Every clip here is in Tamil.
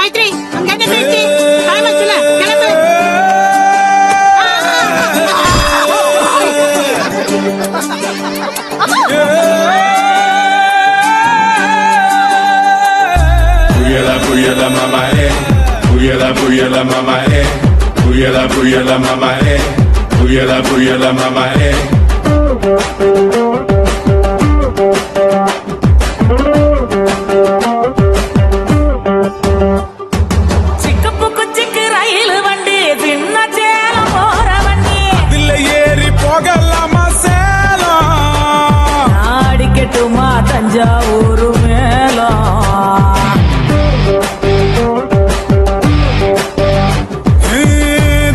காயத்ரி அங்க என்ன பேச்சு டைம் ஆச்சுல கிளம்பு. Puyala mama puyala mama puyala mama puyala mama Thanjavur மேலம்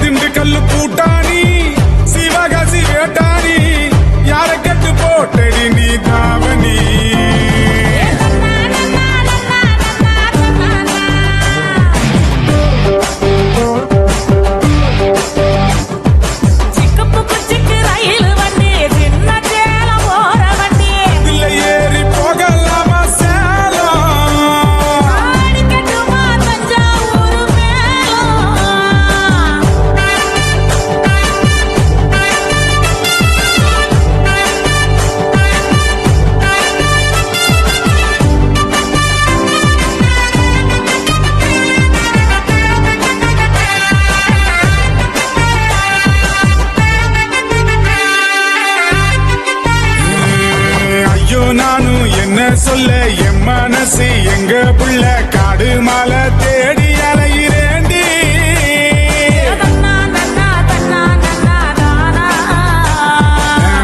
திண்டுக்கல் கூட்டாணி சிவகாசி வேட்டாணி யார கட்டு போட்டடி நீ தாவணி நானும் என்ன சொல்ல என் மனசு எங்க புள்ள காடு மலை தேடி அலையிறேண்டி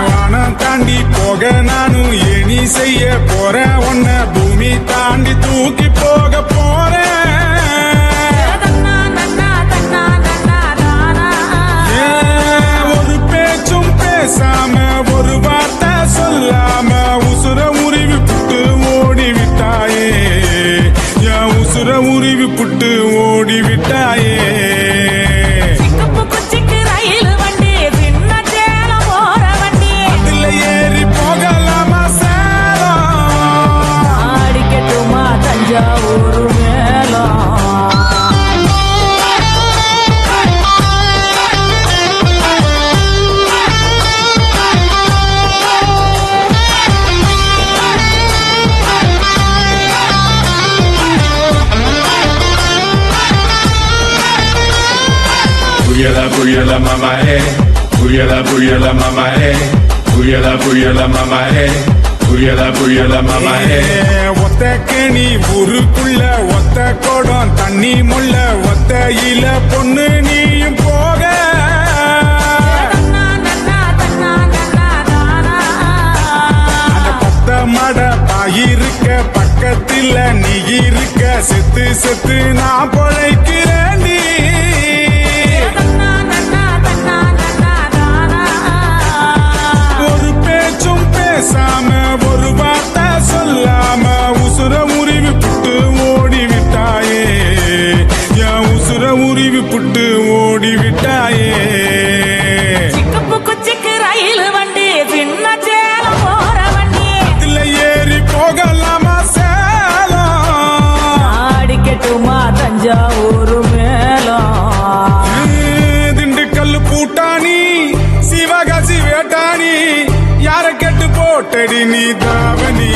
வானம் தாண்டி போக நானும் ஏனி செய்ய போறேன் உன்ன பூமி தாண்டி தூக்கி போக போறேன் ஒரு பேச்சும் பேசாம ஒரு வார்த்தை சொல்லாம உசுர உருவி புட்டு ஓடிவிட்டாயே என் உசுர உருவி புட்டு ஓடிவிட்டாயே அதுல ஏறி போகலாமா சேலம் அடிக்கட்டுமா தஞ்சாவூர் மேலம் Puyala mama puyala mama puyala mama puyala mama ஒத்த கேணி ஊருக்குள்ள ஒத்த கோடம் தண்ணி முள்ள ஒத்தையில பொண்ணு நீயும் போக அந்த பத்த மட பாயிருக்க பக்கத்துல நீ இருக்க செத்து செத்து நான் பொழைக்கிறேன்டி ஒரு பேச்சும் பேசாம ஒரு வார்த்தை சொல்லாம உசுர உருவி புட்டு ஓடிவிட்டாயே என் உசுர உருவி புட்டு ஓடிவிட்டாயே ரயில் வண்டி சின்ன சேலம் போற வண்டி இதுல ஏறி போகலாமா சேலம் அடிக்கட்டுமா தஞ்சாவூர் மேலம் திண்டுக்கல் கூட்டாணி சிவகாசி வேட்டாணி யார கட்டு போட்டடி நீ தாவணி